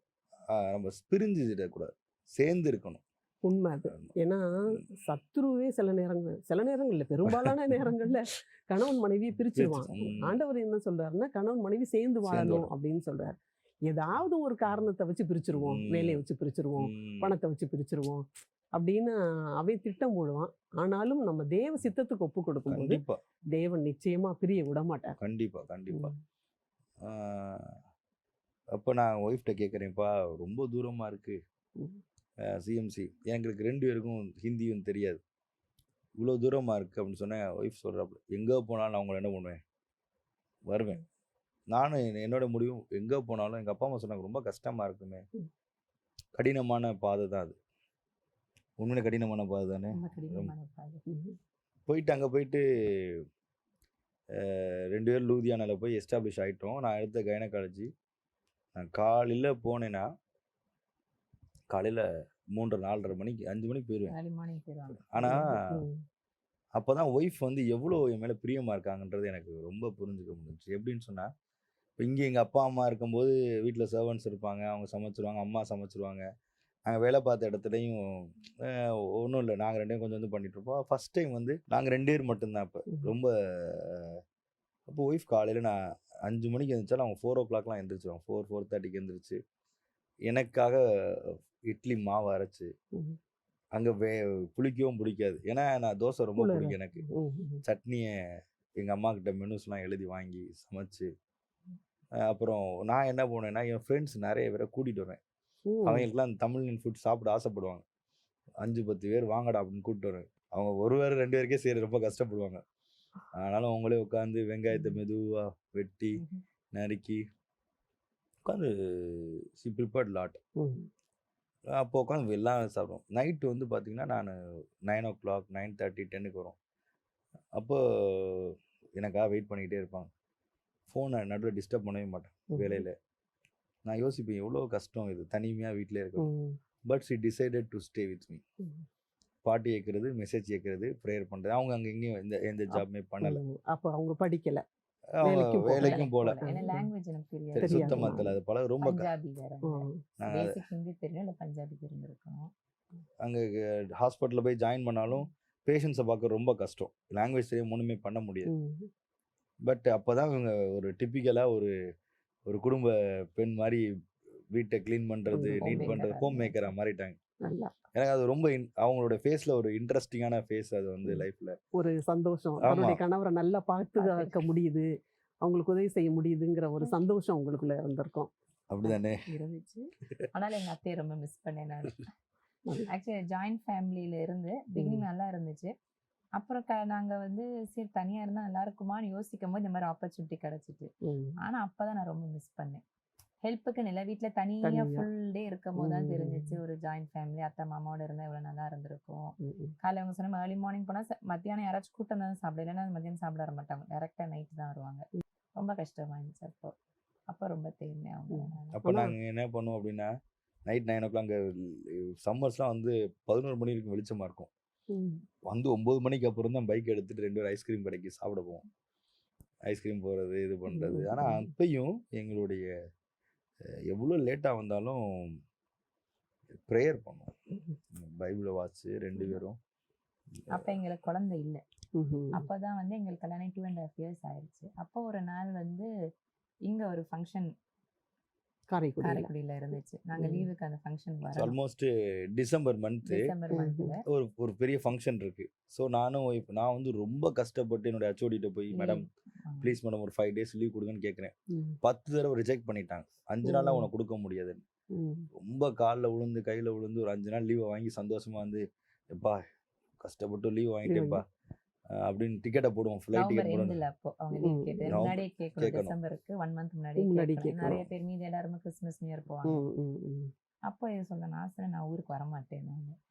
நம்ம பிரிஞ்சிடக்கூடாது, சேர்ந்து இருக்கணும். உண்மை அது. ஏன்னா சத்ருவே சில நேரங்கள்ல பெரும்பாலான நேரங்கள்ல கணவன் மனைவியை பிரிச்சிருவான். ஆண்டவர் என்ன சொல்றாருன்னா, கணவன் மனைவி சேர்ந்து வாழணும் அப்படின்னு சொல்றாரு. ஏதாவது ஒரு காரணத்தை வச்சு பிரிச்சிருவோம், வேலையை வச்சு பிரிச்சிருவோம், பணத்தை வச்சு பிரிச்சிருவோம் அப்படின்னு அவன் திட்டம் போடுவான். ஆனாலும் நம்ம தேவ சித்தத்துக்கு ஒப்பு கொடுக்கும்போது தேவன் நிச்சயமா பிரிய விட மாட்டார். கண்டிப்பா கண்டிப்பா. அப்போ நான் ஒய்ஃப்ட கேட்குறேன்ப்பா, ரொம்ப தூரமா இருக்கு சிஎம்சி, எங்களுக்கு 2 பேருக்கும் ஹிந்தியும் தெரியாது, இவ்வளோ தூரமாக இருக்குது அப்படின்னு சொன்னேன். ஒய்ஃப் சொல்கிறாப்புல, எங்கே போனாலும் நான் உங்களை என்ன பண்ணுவேன், வருவேன். நானும் என்னோட முடிவும், எங்கே போனாலும் எங்கள் அப்பா அம்மா சொன்னாங்க ரொம்ப கஷ்டமாக இருக்குமே. கடினமான பாதை தான் அது, உண்மையிலே கடினமான பாதை தானே. போயிட்டு அங்கே போயிட்டு 2 பேரும் லூதியானாவில் போய் எஸ்டாப்ளிஷ் ஆகிட்டோம். நான் எடுத்த கைனகாலஜி. நான் காலையில் போனேன்னா காலையில் 3:30 மணிக்கு 5 மணிக்கு போயிடுவேன். ஆனால் அப்போ தான் ஒய்ஃப் வந்து எவ்வளோ என் மேலே பிரியமாக இருக்காங்கன்றது எனக்கு ரொம்ப புரிஞ்சுக்க முடிஞ்சிச்சு. எப்படின்னு சொன்னால், இப்போ இங்கே எங்கள் அப்பா அம்மா இருக்கும்போது வீட்டில் சர்வன்ட்ஸ் இருப்பாங்க, அவங்க சமைச்சிருவாங்க, அம்மா சமைச்சிருவாங்க. நாங்கள் வேலை பார்த்த இடத்துலையும் ஒன்றும் இல்லை, நாங்கள் 2 பேரும் கொஞ்சம் வந்து பண்ணிகிட்ருப்போம். ஃபஸ்ட் டைம் வந்து நாங்கள் 2 பேர் மட்டும்தான். அப்போ ரொம்ப அப்போ ஒய்ஃப் காலையில் நான் 5 மணிக்கு எழுந்திரிச்சாலும் அவங்க 4 o'clockலாம் எழுந்திரிச்சிருவாங்க. 4:30க்கு எழுந்திரிச்சு எனக்காக இட்லி மாவு அரைச்சி, அங்கே புளிக்கவும் பிடிக்காது, ஏன்னா நான் தோசை ரொம்ப பிடிக்கும் எனக்கு. சட்னியை எங்கள் அம்மா கிட்ட மெனுஸ்லாம் எழுதி வாங்கி சமைச்சு, அப்புறம் நான் என்ன பண்ணுவேன்னா, என் ஃப்ரெண்ட்ஸ் நிறைய பேரை கூட்டிகிட்டு வருவேன். அவங்களுக்குலாம் தமிழ் ஃபுட் சாப்பிட ஆசைப்படுவாங்க. 5-10 பேர் வாங்கடா அப்படின்னு கூப்பிட்டு வருவேன். அவங்க ஒரு வேறு 2 பேருக்கே செய்ய ரொம்ப கஷ்டப்படுவாங்க. ஆனாலும் அவங்களே உட்காந்து வெங்காயத்தை மெதுவாக வெட்டி நறுக்கி உட்காந்து சி ப்ரிப்பேர்ட் லாட். அப்போ உட்காந்து எல்லாம் சாப்பிடுவோம். நைட்டு வந்து பார்த்திங்கன்னா நான் 9 o'clock 9:30 10க்கு வரும். அப்போ எனக்காக வெயிட் பண்ணிக்கிட்டே இருப்பாங்க. ஃபோனை நடுவில் டிஸ்டர்ப் பண்ணவே மாட்டேன் வேலையில். நான் யோசிப்பேன், எவ்வளோ கஷ்டம் இது தனிமையாக வீட்டிலே இருக்கணும். But she decided to stay with me. பாட்டு கேட்குறது, மெசேஜ் கேட்குறது, ப்ரேயர் பண்ணுறது. அவங்க அங்கே எங்கேயும் எந்த ஜாப்மே பண்ணலை. அப்போ அவங்க படிக்கலை, வேலைக்கும் போகல, லாங்குவேஜ் எனக்கு சுத்தமாக தெரியல. அது பழக ரொம்ப அங்கே ஹாஸ்பிட்டலில் போய் ஜாயின் பண்ணாலும் பேஷண்ட்ஸை பார்க்க ரொம்ப கஷ்டம், லாங்குவேஜ் தெரியும், ஒன்றுமே பண்ண முடியாது. பட் அப்போ தான் இவங்க ஒரு டிப்பிக்கலாக ஒரு குடும்ப பெண் மாதிரி வீட்டை க்ளீன் பண்ணுறது, நீட் பண்ணுறது, ஹோம் மேக்கராக மாறிட்டாங்க. எனக்கு அது ரொம்ப அவங்களோட ஃபேஸில் ஒரு இன்ட்ரெஸ்டிங்கான ஃபேஸ். அது வந்து லைஃப்பில் ஒரு சந்தோஷம், அவருடைய கணவரை நல்லா பார்த்துக்க முடியுது, அவங்களுக்கு உதவி செய்ய முடியுதுங்கிற ஒரு சந்தோஷம் உங்களுக்குள்ள இருந்திருக்கும். அப்படிதானே இருந்துச்சு. ஆனால் எங்கள் அத்தையை ரொம்ப மிஸ் பண்ணேன் நான். ஆக்சுவலி ஜாயின்ட் ஃபேமிலியில இருந்து பிகினிங் நல்லா இருந்துச்சு. அப்புறம் நாங்கள் வந்து சரி தனியாக இருந்தால் நல்லா இருக்குமான்னு யோசிக்கும் போது இந்த மாதிரி ஆப்பர்ச்சுனிட்டி கிடச்சிட்டு. ஆனால் அப்போ தான் நான் ரொம்ப மிஸ் பண்ணேன். ஹெல்ப்புக்கு இல்லை, வீட்டில் தனியாக ஃபுல் டே இருக்கும் போது தான் தெரிஞ்சிச்சு ஒரு ஜாயின்ட் ஃபேமிலி அத்தை மாமாவோட இருந்தால் எவ்வளோ நல்லா இருந்திருக்கும். காலையில் அவங்க சொன்ன ஏர்லி மார்னிங் போனால் மத்தியானம் யாராச்சும் கூட்டம் தான் சாப்பிட, இல்லைன்னா மத்தியானம் சாப்பிட வர மாட்டாங்க, டேரெக்டாக நைட்டு தான் வருவாங்க. ரொம்ப கஷ்டமாக இருந்துச்சு. அப்போ ரொம்ப தேர்ந்தேன் அவங்க. அப்போ நாங்கள் என்ன பண்ணுவோம் அப்படின்னா, நைட் 9 o'clock அங்கே சம்மர்ஸ்லாம் வந்து 11 மணி வரைக்கும் வெளிச்சமாக இருக்கும். வந்து 9 மணிக்கு அப்புறம் தான் பைக் எடுத்துகிட்டு 2 பேரும் ஐஸ்கிரீம் கடைக்கு சாப்பிட போவோம். ஐஸ்கிரீம் போகிறது, இது பண்ணுறது. ஆனால் அப்பையும் எங்களுடைய எவ்வளோ லேட்டாக வந்தாலும் ப்ரேயர் பண்ணுவோம், பைபிளை வாசிச்சு 2 பேரும். அப்போ எங்களுக்கு குழந்தை இல்லை. அப்போ தான் வந்து எங்களுக்கு கல்யாணம் 2.5 years ஆயிடுச்சு. அப்போ ஒரு நாள் வந்து இங்கே ஒரு ஃபங்க்ஷன் காரைக்குடியில் இருந்துச்சு. நாங்கள் லீவுக்கு அந்த ஃபங்க்ஷன் வரோம். ஆல்மோஸ்ட் டிசம்பர் மந்த்தில் ஒரு பெரிய ஃபங்க்ஷன் இருக்குது. ஸோ நான் வந்து ரொம்ப கஷ்டப்பட்டு என்னோட ஹெச்ஓடிட்ட போய், மேடம் ப்ளீஸ் மேடம் ஒரு 5 days லீவ் கொடுங்கன்னு கேட்குறேன். 10 தடவை ரிஜெக்ட் பண்ணிட்டாங்க. 5 நாளாக உனக்கு கொடுக்க முடியாதுன்னு. ரொம்ப காலில் விழுந்து கையில் விழுந்து ஒரு 5 நாள் லீவை வாங்கி சந்தோஷமாக வந்து, எப்பா கஷ்டப்பட்டு லீவ் வாங்கிட்டேப்பா அப்படின்னு டிக்கெட்டை போடுவோம், ஃப்ளைட் டிக்கெட் போடுவோம். அப்போ அவங்க லீவ் கேட்டு முன்னாடியே கேட்கணும். டிசம்பருக்கு 1 month முன்னாடி கேட்கணும். நிறைய பேர் மீதி எல்லாருமே கிறிஸ்மஸ் நியூ இயர் போவாங்க. அப்போ இது சொல்ல நான் ஊருக்கு வரமாட்டேன் நான்.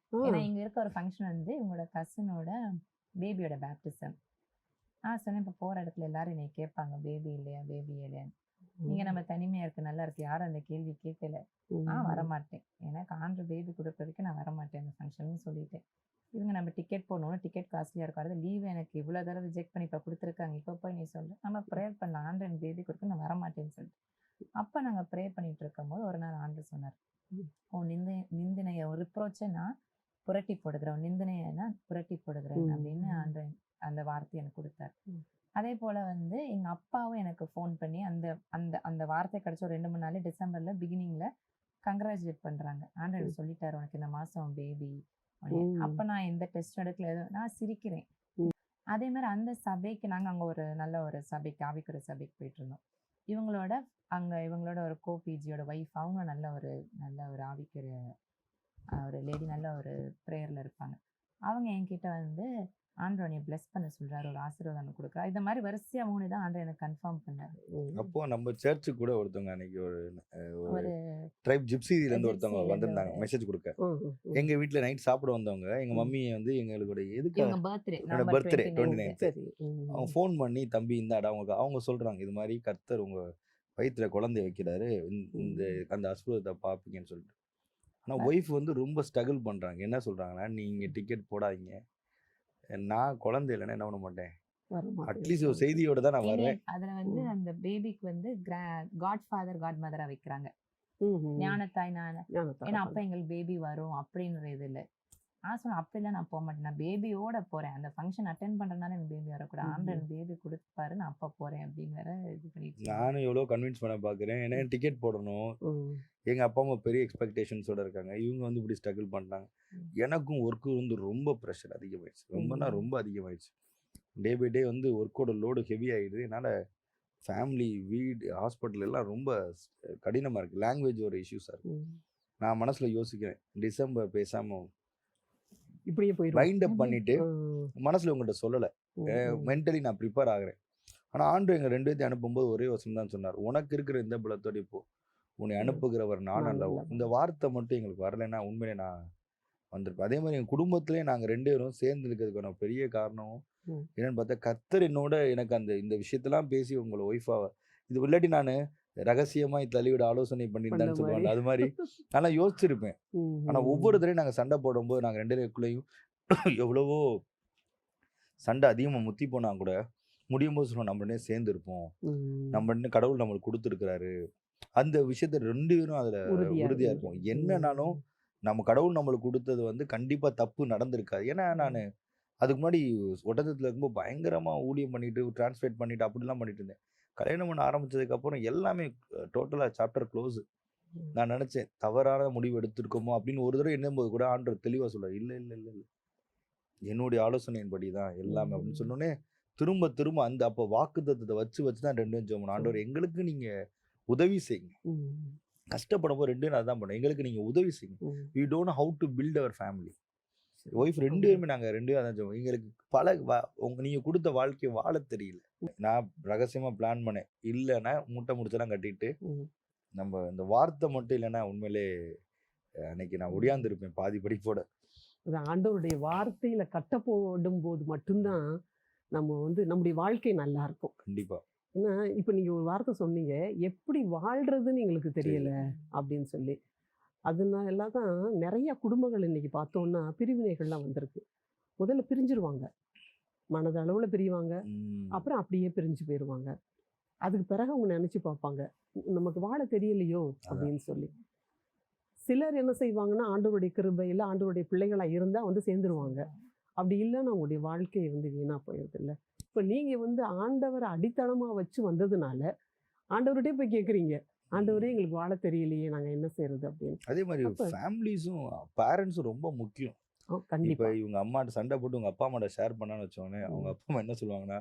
ஏன்னா இங்கே இருக்க ஒரு ஃபங்க்ஷன் வந்து இவங்களோட கசினோட பேபியோட பேப்டிசம். நான் சொன்னேன், இப்போ போகிற இடத்துல எல்லாரும் என்னை கேட்பாங்க, பேபி இல்லையா பேபி இல்லையான்னு. இங்கே நம்ம தனிமையாக இருக்கு, நல்லா இருக்கு, யாரும் அந்த கேள்வி கேட்கல. நான் வரமாட்டேன், எனக்கு ஆண்டு பேபி கொடுக்குற வரைக்கும் நான் வரமாட்டேன் அந்த ஃபங்க்ஷன் சொல்லிட்டேன். இவங்க நம்ம டிக்கெட் போடணும், டிக்கெட் காஸ்ட்லியாக இருக்கும், அது லீவ் எனக்கு இவ்வளோ தடவை ரிஜெக்ட் பண்ணி இப்போ கொடுத்துருக்காங்க, இப்போ போய் நீ சொல்லு நம்ம ப்ரேயர் பண்ணலாம், ஆண்டு எனக்கு பேபி கொடுக்க நான் வரமாட்டேன்னு சொல்லிட்டு. அப்போ நாங்கள் ப்ரே பண்ணிட்டு இருக்கும்போது ஒரு நாள் ஆண்டு சொன்னார், உன் நிந்தனையை ரிப்ரோச்சை நான் புரட்டி போடுகிறேன், உன் நிந்தனையை நான் புரட்டி போடுகிறேன் அப்படின்னு ஆண்டு அந்த வார்த்தை எனக்கு கொடுத்தார். அதே போல் வந்து எங்கள் அப்பாவும் எனக்கு ஃபோன் பண்ணி அந்த அந்த அந்த வார்த்தை கிடச்ச ஒரு 2-3 நாள் டிசம்பரில் பிகினிங்கில் கங்க்ராச்சுலேட் பண்ணுறாங்க, ஆண்டு எனக்கு சொல்லிட்டார் உனக்கு இந்த மாதம் பேபி. அப்போ நான் எந்த டெஸ்ட் எடுக்கல, எதுவும் நான் சிரிக்கிறேன். அதே மாதிரி அந்த சபைக்கு நாங்கள் அங்கே ஒரு நல்ல ஒரு சபைக்கு ஆவிக்குற சபைக்கு போயிட்டு இருந்தோம். இவங்களோட ஒரு கோபிஜியோட ஒய்ஃப், அவங்களும் நல்ல ஒரு ஆவிக்குற ஒரு லேடி, நல்ல ஒரு ப்ரேயரில் இருப்பாங்க. அவங்க என்கிட்ட வந்து ஆண்டவனை பிளஸ் பண்ண சொல்றாரு, ஒரு ஆசீர்வாதம் கொடுக்குறா, இந்த மாதிரி வரிசையா 3 தான் ஆண்டவர் எனக்கு கன்ஃபார்ம் பண்ணாரு. அப்போ நம்ம சர்ச்சுக்கு கூட ஒருத்தவங்க அன்னைக்கு ஒரு ட்ரைப் ஜிப்சில இருந்து ஒருத்தவங்க வந்திருந்தாங்க மெசேஜ் கொடுக்க. எங்க வீட்டுல நைட் சாப்பிட வந்தவங்க, எங்க மம்மி வந்து எங்களோட எதுக்கு பர்த்டே 29 அவங்க ஃபோன் பண்ணி, தம்பி இந்தாடா அவங்க சொல்றாங்க, இது மாதிரி கர்த்தர் உங்க வயிற்றுல குழந்தை வைக்கிறாரு, இந்த அந்த அற்புதத்தை பார்ப்பீங்கன்னு சொல்லிட்டு. ஆனால் ஒய்ஃப் வந்து ரொம்ப ஸ்ட்ரகிள் பண்ணுறாங்க. என்ன சொல்கிறாங்கன்னா, நீங்கள் டிக்கெட் போடாதீங்க, நான் குழந்தை இல்லைன்னா என்ன பண்ண மாட்டேன், அட்லீஸ்ட் ஒரு செய்தியோட தான் நான் வருவேன். அதில் வந்து அந்த பேபிக்கு வந்து காட் ஃபாதர் காட் மதராக வைக்கிறாங்க, ஞானத்தாய் ஏன்னா அப்போ எங்களுக்கு பேபி வரும் அப்படின்ற இது இல்லை. நான் சொன்னேன், அப்படிலாம் நான் போக மாட்டேன், நான் பேபியோட போகிறேன், அந்த ஃபங்க்ஷன் அட்டென்ட் பண்ணுறதுனால எனக்கு பேபி வரக்கூடாது, ஆண்டு பேபி கொடுப்பாரு, நான் அப்போ போகிறேன் அப்படின்னு வேற இது பண்ணிட்டு. நானும் எவ்வளோ கன்வின்ஸ் பண்ண பார்க்குறேன், ஏன்னா டிக்கெட் போடணும், எங்கள் அப்பா அம்மா பெரிய எக்ஸ்பெக்டேஷன்ஸோடு இருக்காங்க, இவங்க வந்து இப்படி ஸ்ட்ரகிள் பண்ணுறாங்க. எனக்கும் ஒர்க்கு வந்து ரொம்ப ப்ரெஷர் அதிகமாகிடுச்சு, ரொம்ப அதிகமாகிடுச்சு. டே பை டே வந்து ஒர்க்கோட லோடு ஹெவி ஆகிடுது. என்னால் ஃபேமிலி, வீடு, ஹாஸ்பிட்டல் எல்லாம் ரொம்ப கடினமாக இருக்குது. லாங்குவேஜ் ஒரு இஷ்யூஸாக இருக்குது. நான் மனசில் யோசிக்கிறேன், டிசம்பர் பேசாமல் இப்படியே போய் வைண்ட் அப் பண்ணிட்டு மனசில் உங்கள்கிட்ட சொல்லலை, மென்டலி நான் ப்ரிப்பேர் ஆகிறேன். ஆனால் ஆண்டு எங்கள் 2 பேர்த்தையும் அனுப்பும்போது ஒரே வசனம் தான் சொன்னார், உனக்கு இருக்கிற இந்த பலத்தோடு இப்போ உன்னை அனுப்புகிறவர் நான் அல்லவோ. இந்த வார்த்தை மட்டும் எங்களுக்கு வரலைன்னா உண்மையிலே நான் வந்திருப்பேன். அதே மாதிரி எங்கள் குடும்பத்திலே நாங்கள் 2 பேரும் சேர்ந்து இருக்கிறதுக்கான பெரிய காரணம் என்னன்னு பார்த்தா, கர்த்தர் எனக்கு இந்த விஷயத்தெல்லாம் பேசி உங்களை ஒய்ஃபாக இது இல்லாட்டி நான் ரகசியமாக தள்ளிவிட ஆலோசனை பண்ணியிருந்தான்னு சொல்லுவாங்க, அது மாதிரி நல்லா யோசிச்சிருப்பேன். ஆனால் ஒவ்வொரு தடையும் நாங்கள் சண்டை போடும்போது நாங்கள் 2 பேருக்குள்ளேயும் எவ்வளவோ சண்டை அதிகமாக முத்தி போனால் கூட முடியும் போது சொல்லுவோம், நம்ம சேர்ந்து இருப்போம், நம்ம கடவுள் நம்மளுக்கு கொடுத்துருக்கிறாரு, அந்த விஷயத்த 2 பேரும் அதில் உறுதியாக இருப்போம். என்னன்னாலும் நம்ம கடவுள் நம்மளுக்கு கொடுத்தது வந்து கண்டிப்பாக தப்பு நடந்திருக்காது. ஏன்னா நான் அதுக்கு முன்னாடி ஒட்டத்தில் இருக்கும்போது பயங்கரமாக ஊழியம் பண்ணிட்டு டிரான்ஸ்லேட் பண்ணிட்டு அப்படிலாம் பண்ணிட்டு இருந்தேன். கல்யாணம் பண்ண ஆரம்பிச்சதுக்கப்புறம் எல்லாமே டோட்டலாக சாப்டர் க்ளோஸு. நான் நினச்சேன் தவறான முடிவு எடுத்திருக்கோமோ அப்படின்னு ஒரு தடவை எண்ணும்போது கூட ஆண்டவர் தெளிவாக சொல்ல, இல்லை இல்லை இல்லை இல்லை என்னுடைய ஆலோசனையின்படி தான் எல்லாமே அப்படின்னு சொன்னோன்னே திரும்ப அந்த அப்போ வாக்குத்தத்தத்தை வச்சு தான் 2 ஜெபம், ஆண்டவர் எங்களுக்கு நீங்கள் உதவி செய்யுங்க, கஷ்டப்படும் போது 2 அதான் பண்ணோம், எங்களுக்கு நீங்கள் உதவி செய்யுங்க, we don't know how to build our family. Wife 2 பேருமே நாங்கள் 2 அதான் சொல்லுவோம், எங்களுக்கு நீங்கள் கொடுத்த வாழ்க்கையை வாழ தெரியல. நான் ரகசியமாக பிளான் பண்ணேன், இல்லைன்னா மூட்டை முடிச்செல்லாம் கட்டிட்டு நம்ம இந்த வார்த்தை மட்டும் இல்லைன்னா உண்மையிலே அன்னைக்கு நான் ஒடியாந்துருப்பேன் பாதி படிப்போட. ஆண்டவருடைய வார்த்தையில கட்ட போடும் போது மட்டும்தான் நம்ம வந்து நம்முடைய வாழ்க்கை நல்லா இருக்கும். கண்டிப்பா. ஏன்னா இப்போ நீங்க ஒரு வார்த்தை சொன்னீங்க, எப்படி வாழ்றதுன்னு எங்களுக்கு தெரியல அப்படின்னு சொல்லி. அதனால தான் நிறைய குடும்பங்கள் இன்னைக்கு பார்த்தோம்னா பிரிவினைகள்லாம் வந்திருக்கு. முதல்ல பிரிஞ்சிருவாங்க, மனதளவில் பிரிவாங்க, அப்புறம் அப்படியே பிரிஞ்சு போயிடுவாங்க. அதுக்கு பிறகு அவங்க நினச்சி பார்ப்பாங்க, நமக்கு வாழ தெரியலையோ அப்படின்னு சொல்லி. சிலர் என்ன செய்வாங்கன்னா, ஆண்டவருடைய கிருபையில் ஆண்டவருடைய பிள்ளைகளாக இருந்தால் வந்து சேர்ந்துருவாங்க. அப்படி இல்லைன்னா அவங்களுடைய வாழ்க்கையை வந்து வீணாக போயிடுது இல்லை. இப்போ நீங்கள் வந்து ஆண்டவரை அடித்தளமாக வச்சு வந்ததுனால ஆண்டவர்கிட்டே போய் கேட்குறீங்க, ஆண்டவரே எங்களுக்கு வாழ தெரியலையே, நாங்கள் என்ன செய்யறது அப்படின்னு. அதே மாதிரி ஃபேமிலிஸும் பேரண்ட்ஸும் ரொம்ப முக்கியம். இப்போ இவங்க அம்மாட்ட சண்டை போட்டு உங்கள் அப்பா அம்மாட்ட ஷேர் பண்ணான்னு வச்சோடனே அவங்க அப்பா அம்மா என்ன சொல்லுவாங்கன்னா,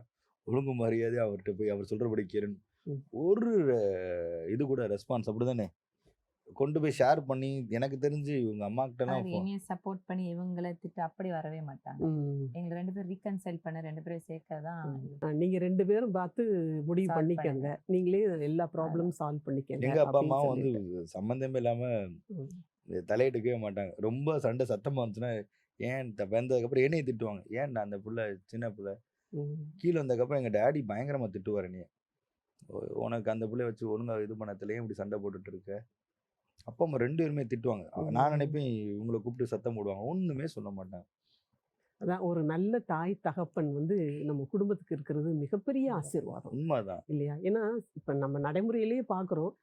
ஒழுங்கு மரியாதை அவர்கிட்ட போய் அவர் சொல்கிறபடி கேளுன்னு ஒரு இது கூட ரெஸ்பான்ஸ் அப்படி தானே கொண்டு போய் ஷேர் பண்ணி. எனக்கு தெரிஞ்சு இவங்க அம்மா கிட்டலாம் சப்போர்ட் பண்ணி இவங்களை திட்டு அப்படி வரவே மாட்டாங்க. எங்க 2 பேரும் ரீகன்சைல் பண்ண 2 பேரும் சேர்க்கதான். நீங்க 2 பேரும் பார்த்து முடிவு பண்ணிக்கங்க, நீங்களே எல்லா ப்ராப்ளம் சால்வ் பண்ணிக்கங்க. எங்க அப்பா அம்மா வந்து சம்பந்தமே இல்லாம தலையிட்டுக்கவே மாட்டாங்க. ரொம்ப சண்டை சத்தமா வந்துச்சுன்னா ஏன் வந்ததுக்கப்புறம் என்னைய திட்டுவாங்க. ஏன்டா அந்த புள்ள சின்ன புள்ள. கீழே வந்ததுக்கப்புறம் எங்கள் டேடி பயங்கரமாக திட்டுவார் என்னைய. உனக்கு அந்த பிள்ளைய வச்சு ஒழுங்கா இது பண்ணத்துலேயே இப்படி சண்டை போட்டுட்டு இருக்க. அப்பா அம்மா 2 பேருமே திட்டுவாங்க. நான் நினைப்பேன் இவங்கள கூப்பிட்டு சத்தம் போடுவாங்க. ஒண்ணுமே சொல்ல மாட்டாங்க. அதான் ஒரு நல்ல தாய் தகப்பன் வந்து நம்ம குடும்பத்துக்கு இருக்கிறது மிகப்பெரிய ஆசீர்வாதம் உண்மைதான். இல்லையா? ஏன்னா இப்ப நம்ம நடைமுறையிலேயே பார்க்குறோம்.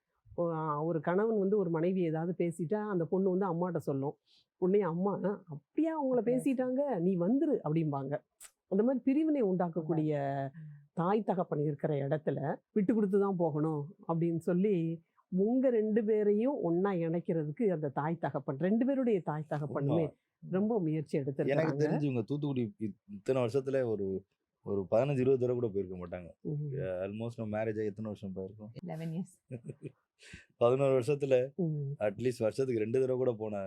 ஒரு கணவன் வந்து ஒரு மனைவி ஏதாவது பேசிட்டா அந்த பொண்ணு வந்து அம்மாட்ட சொல்லும். உடனே அம்மா அப்படியா அவங்கள பேசிட்டாங்க நீ வந்துரு அப்படிம்பாங்க. அந்த மாதிரி பிரிவினை உண்டாக்கக்கூடிய தாய் தகப்பன் இருக்கிற இடத்துல விட்டு கொடுத்து தான் போகணும் அப்படின்னு சொல்லி உங்க 2 பேரையும் ஒண்ணா இணைக்கிறதுக்கு அந்த தாய் தகப்பன் 2 பேருடைய தாய் தகப்பனுமே ரொம்ப முயற்சி எனக்கு எடுத்திருக்காங்க. தெரிஞ்சு இவங்க தூத்துக்குடி இத்தனை வருஷத்துல ஒரு ஒரு 15-20 தடவை கூட போயிருக்க மாட்டாங்க. ஆல்மோஸ்ட் நம்ம மேரேஜ் ஆகி எத்தனை வருஷம் போயிருக்கோம்? 11 இயர்ஸ். 11 வருஷத்துல அட்லீஸ்ட் வருஷத்துக்கு 2 தடவை கூட போன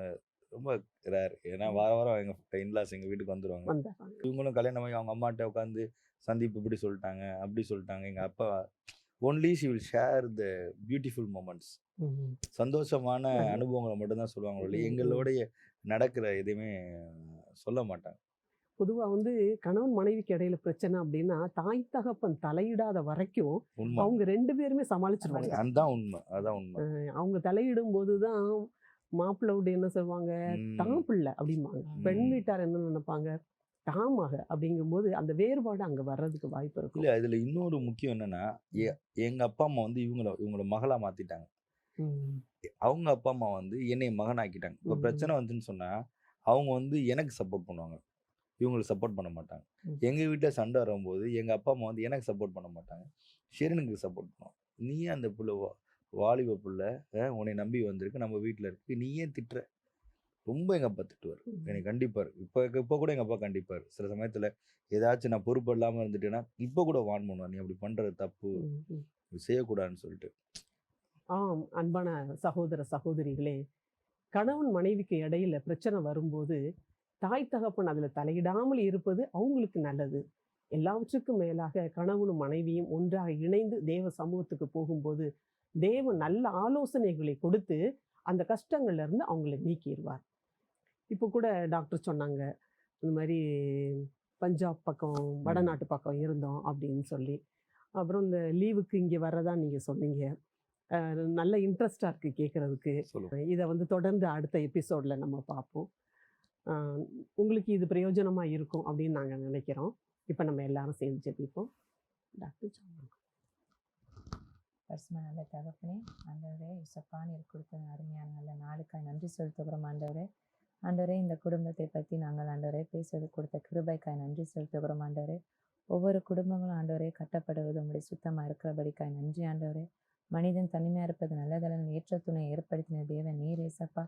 ரொம்ப ரேர். ஏன்னா வார வாரம் எங்க இன்லாஸ் எங்க வீட்டுக்கு வந்துருவாங்க. இவங்களும் கல்யாணம் ஆகி அவங்க அம்மாட்ட உட்காந்து சந்தீப் இப்படி சொல்லிட்டாங்க அப்படி சொல்லிட்டாங்க. எங்க அப்பா only she will share the beautiful moments. சந்தோஷமான அனுபவங்களை மட்டும்தான் சொல்லுவாங்க இல்லையா, எங்களோடைய நடக்கிற எதுவுமே சொல்ல மாட்டாங்க. பொதுவா வந்து கணவன் மனைவிக்கு இடையில பிரச்சனை அப்படின்னா தாய் தகப்பன் தலையிடாத வரைக்கும் உண்மை. அவங்க 2 பேருமே சமாளிச்சிருவாங்க. அதுதான் உண்மை. அதான் உண்மை. அவங்க தலையிடும் போதுதான் மாப்பிள்ளை வீடு என்ன சொல்லுவாங்க, தான் பிள்ளை அப்படிம்பாங்க. பெண் வீட்டார் என்ன நினைப்பாங்க, தாமாக. அப்படிங்கும்போது அந்த வேறுபாடு அங்க வர்றதுக்கு வாய்ப்பு இருக்கும். இல்ல இதுல இன்னொரு முக்கியம் என்னன்னா, எங்க அப்பா அம்மா வந்து இவங்கள மகளா மாத்திட்டாங்க. அவங்க அப்பா அம்மா வந்து என்னை மகனாக்கிட்டாங்க. இப்போ பிரச்சனை வந்துன்னு சொன்னா அவங்க வந்து எனக்கு சப்போர்ட் பண்ணுவாங்க, இவங்களுக்கு சப்போர்ட் பண்ண மாட்டாங்க. எங்க வீட்டுல சண்டை வரும்போது எங்க அப்பா அம்மா வந்து எனக்கு சப்போர்ட் பண்ண மாட்டாங்க, ஷெரினுக்கு சப்போர்ட் பண்ணுவாங்க. நீயே அந்த புள்ள வாலிப புள்ள, உன்னை நம்பி வந்திருக்கு, நம்ம வீட்டுல இருக்கு, நீ ஏன் திட்டுற? ரொம்ப எங்க அப்பா திட்டுவார், என்னை கண்டிப்பார். இப்போ கூட எங்க அப்பா கண்டிப்பார். சில சமயத்துல ஏதாச்சும் நான் பொறுப்பு இல்லாம இருந்துட்டேன்னா இப்போ கூட வார்ன் பண்ணுவார், நீ அப்படி பண்றது தப்பு, செய்யக்கூடாதுன்னு சொல்லிட்டு. ஆம், அன்பான சகோதர சகோதரிகளே, கணவன் மனைவிக்கு இடையில பிரச்சனை வரும்போது தாய் தகப்பன் அதுல தலையிடாமல் இருப்பது அவங்களுக்கு நல்லது. எல்லாவற்றுக்கும் மேலாக கணவனும் மனைவியும் ஒன்றாக இணைந்து தேவ சமூகத்துக்கு போகும்போது தேவன் நல்ல ஆலோசனைகளை கொடுத்து அந்த கஷ்டங்கள்ல இருந்து அவங்களை நீக்கிடுவார். இப்போ கூட டாக்டர் சொன்னாங்க, இந்த மாதிரி பஞ்சாப் பக்கம் வடநாட்டு பக்கம் இருந்தோம் அப்படின்னு சொல்லி. அப்புறம் இந்த லீவுக்கு இங்கே வர்றதா நீங்கள் சொன்னீங்க. நல்ல இன்ட்ரெஸ்டாக இருக்குது கேட்குறதுக்கு. இதை வந்து தொடர்ந்து அடுத்த எபிசோடில் நம்ம பார்ப்போம். உங்களுக்கு இது பிரயோஜனமாக இருக்கும் அப்படின்னு நாங்கள் நினைக்கிறோம். இப்போ நம்ம எல்லாரும் சேர்ந்து ஜெபிப்போம். டாக்டர் சொன்னாங்க. பரிசுத்த நல்ல தகப்பனே, ஆண்டவரே இசப்பா நீர் கொடுத்த அருமையான நல்ல நாளுக்காய் நன்றி செலுத்துகிறோம் ஆண்டவரே. ஆண்டவரே இந்த குடும்பத்தை பற்றி நாங்கள் ஆண்டவரே பேசுவது கொடுத்த கிருபைக்காய் நன்றி செலுத்துகிறோம் ஆண்டவரே. ஒவ்வொரு குடும்பங்களும் ஆண்டவரே கட்டப்படுவது உங்களுடைய சுத்தமாக இருக்கிறபடிக்காய் நன்றி ஆண்டவரே. மனிதன் தனிமையாக இருப்பது நல்லதெல்லாம் ஏற்ற துணையை ஏற்படுத்தின தேவன் நீர் ஏசப்பா.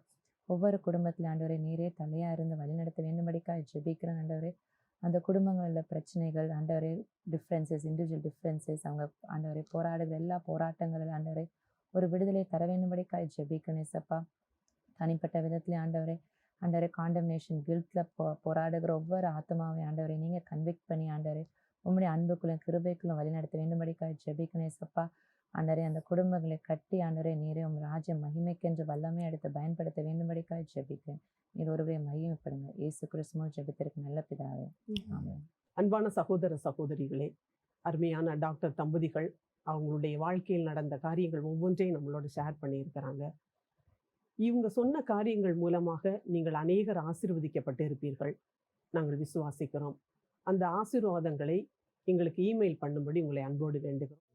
ஒவ்வொரு குடும்பத்தில் ஆண்டவரே நீரே தலையாக இருந்து வழிநடத்த வேண்டும்படிக்காய் ஜெபிக்கிறேன் ஆண்டவரே. அந்த குடும்பங்களில் பிரச்சனைகள் ஆண்டவரே, டிஃப்ரென்சஸ், இண்டிவிஜுவல் டிஃப்ரென்சஸ், அவங்க ஆண்டவரே போராடுகிற எல்லா போராட்டங்களில் ஆண்டவரே ஒரு விடுதலை தர வேண்டும்படிக்காய் ஜெபிக்கிறேன் ஏசப்பா. தனிப்பட்ட விதத்திலே ஆண்டவரே காண்டம்னேஷன் கில்ட்டில் போராடுகிற ஒவ்வொரு ஆத்மாவை ஆண்டவரே நீங்கள் கன்விக்ட் பண்ணி ஆண்டவரே உங்களுடைய அன்புக்குள்ளும் கிருபைக்குள்ளும் வழிநடத்த வேண்டும்படிக்காய் ஜெபிக்கிறேன் ஏசப்பா. ஆண்டவரே அந்த குடும்பங்களை கட்டி ஆண்டவரே நீரே உங்கள் ராஜ்யம் மகிமைக்கென்று வல்லமை எடுத்து பயன்படுத்த வேண்டும்படிக்காய் ஜெபிக்கிறேன். நீர் ஒருவரை மகிமைப்படுங்க. இயேசு கிறிஸ்துவின் ஜெபத்திற்கு நல்ல பிதாவே, ஆமென். அன்பான சகோதர சகோதரிகளே, அருமையான டாக்டர் தம்பதிகள் அவங்களுடைய வாழ்க்கையில் நடந்த காரியங்கள் ஒவ்வொன்றையும் நம்மளோட ஷேர் பண்ணியிருக்கிறாங்க. இவங்க சொன்ன காரியங்கள் மூலமாக நீங்கள் அநேகர் ஆசீர்வதிக்கப்பட்டு இருப்பீர்கள், நாங்கள் விசுவாசிக்கிறோம். அந்த ஆசீர்வாதங்களை எங்களுக்கு இமெயில் பண்ணும்படி உங்களை அன்போடு வேண்டுகிறோம்.